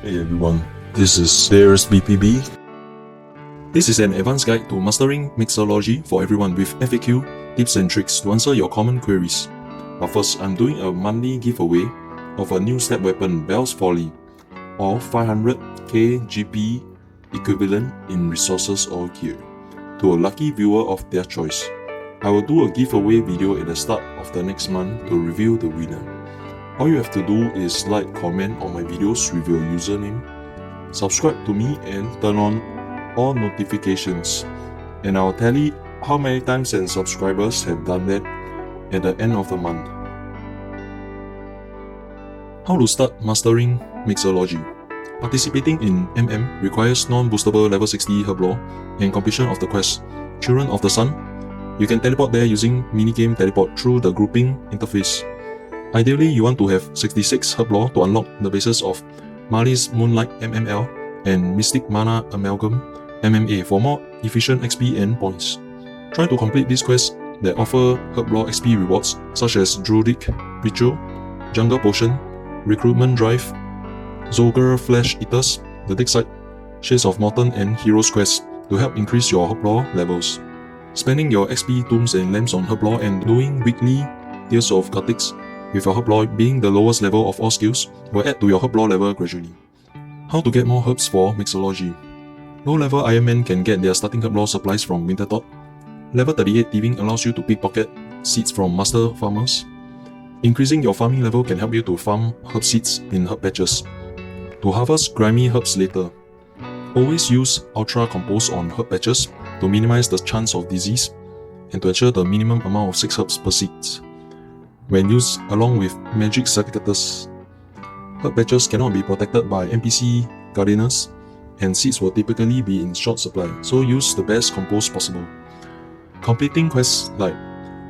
Hey everyone, this is There's BPB. This is an advanced guide to mastering Mixology for everyone with FAQ, tips and tricks to answer your common queries. But first, I'm doing a monthly giveaway of a new step weapon Bell's Folly, or 500k GP equivalent in resources or gear, to a lucky viewer of their choice. I will do a giveaway video at the start of the next month to reveal the winner. All you have to do is like, comment on my videos with your username, subscribe to me and turn on all notifications, and I'll tally how many times and subscribers have done that at the end of the month. How to start mastering Mixology. Participating in MM requires non-boostable level 60 Herblore and completion of the quest Children of the Sun. You can teleport there using minigame teleport through the grouping interface. Ideally, you want to have 66 Herblore to unlock the bases of Marley's Moonlight MML and Mystic Mana Amalgam MMA for more efficient XP and points. Try to complete these quests that offer Herblore XP rewards such as Druidic Ritual, Jungle Potion, Recruitment Drive, Zogre Flesh Eaters, The Dig Site, Shades of Morton and Heroes Quest to help increase your Herblore levels. Spending your XP tombs and lamps on Herblore and doing weekly Tears of Gothics with your Herblore being the lowest level of all skills will add to your Herblore level gradually. How to get more herbs for Mixology. Low-level Ironman can get their starting Herblore supplies from Winterthought. Level 38 thieving allows you to pickpocket seeds from master farmers. Increasing your farming level can help you to farm herb seeds in herb patches to harvest grimy herbs later. Always use Ultra Compost on herb patches to minimize the chance of disease and to ensure the minimum amount of 6 herbs per seed. When used along with magic certificates, herb patches cannot be protected by NPC gardeners and seeds will typically be in short supply, so use the best compost possible. Completing quests like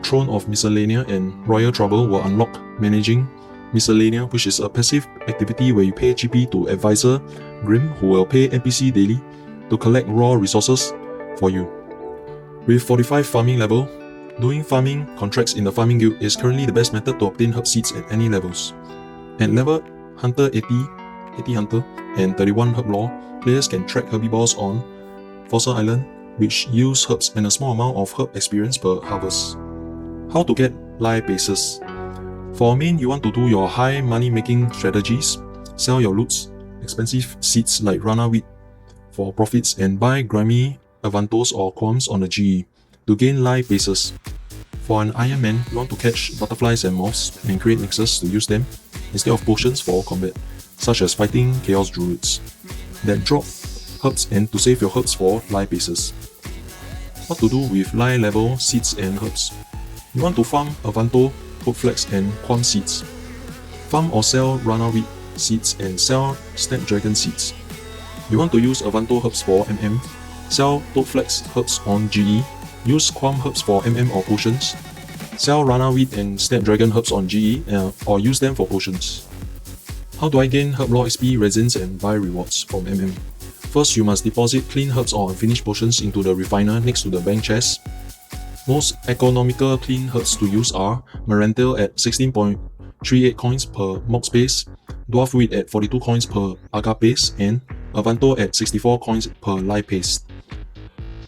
Throne of Miscellanea and Royal Trouble will unlock Managing Miscellanea, which is a passive activity where you pay GP to Advisor Grim, who will pay NPC daily to collect raw resources for you. With 45 farming level, doing farming contracts in the farming guild is currently the best method to obtain herb seeds at any levels. At level Hunter 80 Hunter, and 31 Herblore, players can track herbivores on Fossil Island, which yields herbs and a small amount of herb experience per harvest. How to get Lye Pastes. For main, you want to do your high money making strategies, sell your loots, expensive seeds like Rana Wheat for profits, and buy grimy Avantos or Qualms on the GE to gain Lye Pastes. For an Ironman, you want to catch butterflies and moths and create mixes to use them instead of potions for combat, such as fighting Chaos Druids that drop herbs and to save your herbs for Lye Pastes. What to do with Lye level seeds and herbs. You want to farm Avanto, Hoodflex and Qualm seeds. Farm or sell Rana Wheat seeds and sell Snapdragon seeds. You want to use Avanto herbs for MM, sell Toadflex herbs on GE. Use Qualm herbs for MM or potions. Sell Rana Wheat and Snapdragon herbs on GE or use them for potions. How do I gain Herblore XP, Resins and Buy Rewards from MM? First, you must deposit clean herbs or unfinished potions into the refiner next to the bank chest. Most economical clean herbs to use are Marantil at 16.38 coins per Mox Paste, Dwarf Wheat at 42 coins per Aga Paste, and Avanto at 64 coins per Lye Paste.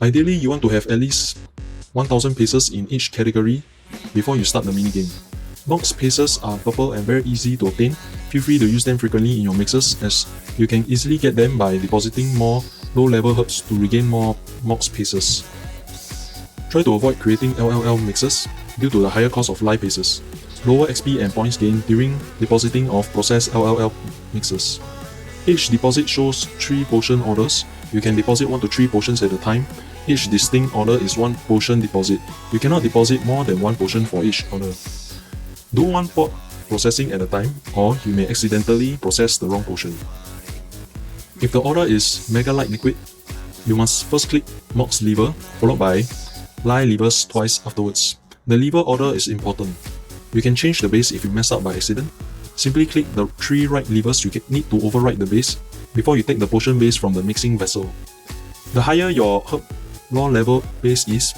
Ideally, you want to have at least 1000 pastes in each category before you start the minigame. Mox pastes are purple and very easy to obtain. Feel free to use them frequently in your mixes, as you can easily get them by depositing more low-level herbs to regain more Mox pastes. Try to avoid creating LLL mixes due to the higher cost of Lye pastes. Lower XP and points gained during depositing of processed LLL mixes. Each deposit shows 3 potion orders. You can deposit 1 to 3 potions at a time. Each distinct order is 1 potion deposit. You cannot deposit more than 1 potion for each order. Do 1 pot processing at a time, or you may accidentally process the wrong potion. If the order is Mega Light Liquid, you must first click Mox lever, followed by Lye levers twice afterwards. The lever order is important. You can change the base if you mess up by accident. Simply click the 3 right levers you need to override the base before you take the potion base from the mixing vessel. The higher your Herblore level base is,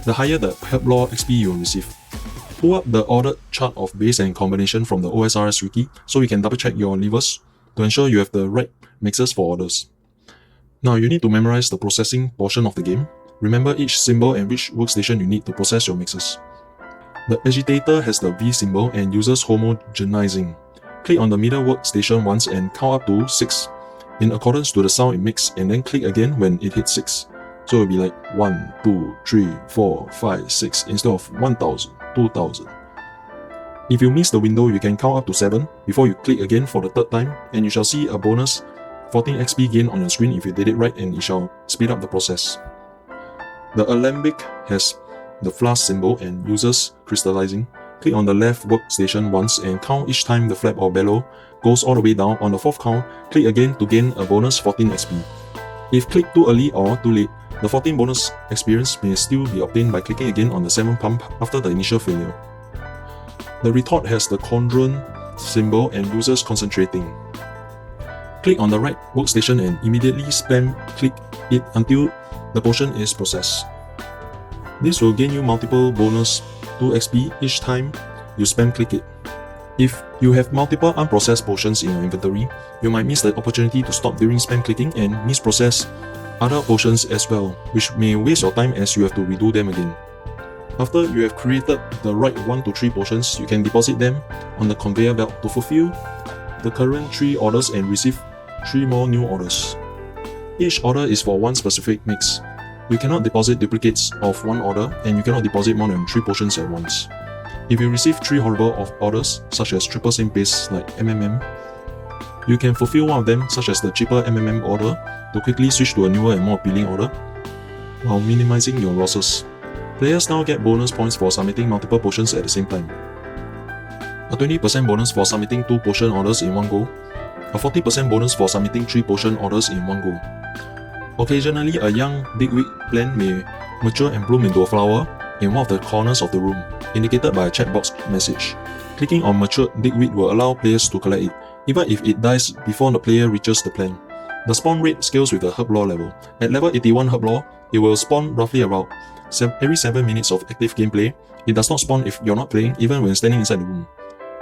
the higher the Herblore XP you will receive. Pull up the ordered chart of base and combination from the OSRS wiki so you can double check your levers to ensure you have the right mixes for orders. Now you need to memorize the processing portion of the game. Remember each symbol and which workstation you need to process your mixes. The Agitator has the V symbol and uses Homogenising. Click on the middle workstation once and count up to 6 in accordance to the sound it makes, and then click again when it hits 6. So it will be like 1, 2, 3, 4, 5, 6 instead of 1000, 2000. If you miss the window, you can count up to 7 before you click again for the third time, and you shall see a bonus 14 XP gain on your screen if you did it right, and it shall speed up the process. The Alembic has the Flask symbol and uses Crystalising. Click on the left workstation once and count each time the flap or bellow goes all the way down. On the 4th count, click again to gain a bonus 14 XP. If clicked too early or too late, the 14 bonus experience may still be obtained by clicking again on the 7th pump after the initial failure. The Retort has the Conjuring symbol and uses Concentrating. Click on the right workstation and immediately spam click it until the potion is processed. This will gain you multiple bonus 2 XP each time you spam click it. If you have multiple unprocessed potions in your inventory, you might miss the opportunity to stop during spam clicking and misprocess other potions as well, which may waste your time as you have to redo them again. After you have created the right 1 to 3 potions, you can deposit them on the conveyor belt to fulfill the current 3 orders and receive 3 more new orders. Each order is for one specific mix. You cannot deposit duplicates of one order, and you cannot deposit more than 3 potions at once. If you receive 3 horrible orders, such as triple same paste like MMM, you can fulfill one of them, such as the cheaper MMM order, to quickly switch to a newer and more appealing order, while minimizing your losses. Players now get bonus points for submitting multiple potions at the same time. A 20% bonus for submitting 2 potion orders in one go, a 40% bonus for submitting 3 potion orders in one go. Occasionally, a young Digweed plant may mature and bloom into a flower in one of the corners of the room, indicated by a chat box message. Clicking on matured Digweed will allow players to collect it, even if it dies before the player reaches the plant. The spawn rate scales with the Herblore level. At level 81 Herblore, it will spawn roughly about every 7 minutes of active gameplay. It does not spawn if you're not playing, even when standing inside the room.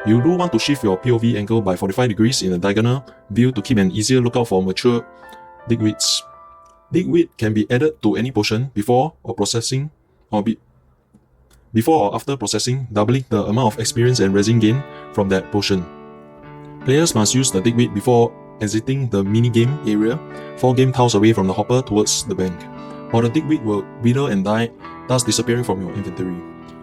You do want to shift your POV angle by 45 degrees in a diagonal view to keep an easier lookout for mature Digweeds. Digweed can be added to any potion before or after processing, doubling the amount of experience and resin gain from that potion. Players must use the Digweed before exiting the minigame area, 4 game tiles away from the hopper towards the bank, or the Digweed will wither and die, thus disappearing from your inventory.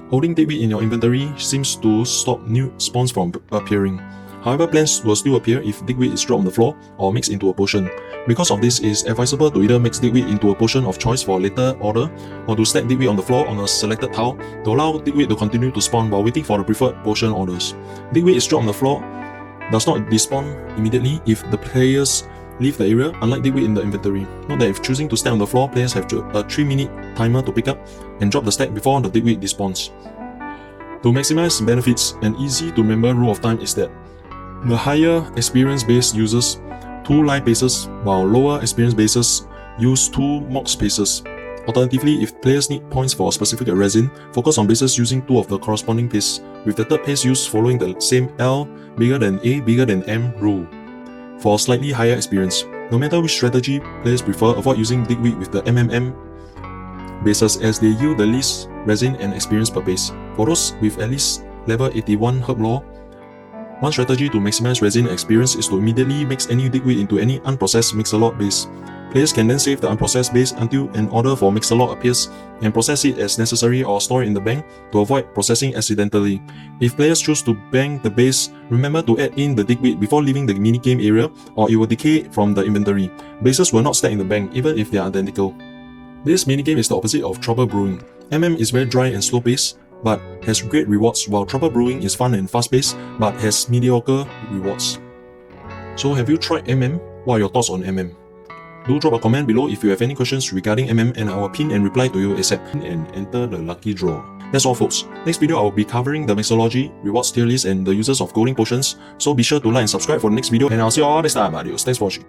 Holding Digweed in your inventory seems to stop new spawns from appearing. However, plants will still appear if Digweed is dropped on the floor or mixed into a potion. Because of this, it is advisable to either mix Digweed into a potion of choice for a later order, or to stack Digweed on the floor on a selected tile to allow Digweed to continue to spawn while waiting for the preferred potion orders. Digweed is dropped on the floor does not despawn immediately if the players leave the area, unlike Digweed in the inventory. Note that if choosing to stack on the floor, players have a 3-minute timer to pick up and drop the stack before the Digweed despawns. To maximize benefits, an easy to remember rule of thumb is that the higher experience base uses 2 Lye Pastes, while lower experience bases use 2 Mox Pastes. Alternatively, if players need points for a specific resin, focus on bases using 2 of the corresponding pastes, with the third paste used following the same L bigger than A bigger than M rule. For slightly higher experience, no matter which strategy players prefer, avoid using Digweed with the MMM bases as they yield the least resin and experience per paste. For those with at least level 81 Herblore, one strategy to maximize resin experience is to immediately mix any Digweed into any unprocessed Mixology base. Players can then save the unprocessed base until an order for Mixology appears and process it as necessary or store it in the bank to avoid processing accidentally. If players choose to bank the base, remember to add in the Digweed before leaving the minigame area or it will decay from the inventory. Bases will not stack in the bank even if they are identical. This minigame is the opposite of Trouble Brewing. MM is very dry and slow paced, but has great rewards, while Trouble Brewing is fun and fast paced, but has mediocre rewards. So have you tried MM? What are your thoughts on MM? Do drop a comment below if you have any questions regarding MM, and I will pin and reply to you ASAP and enter the lucky draw. That's all folks. Next video I will be covering the Mixology, rewards tier list and the uses of golding potions, so be sure to like and subscribe for the next video, and I'll see you all next time. Adios, thanks for watching.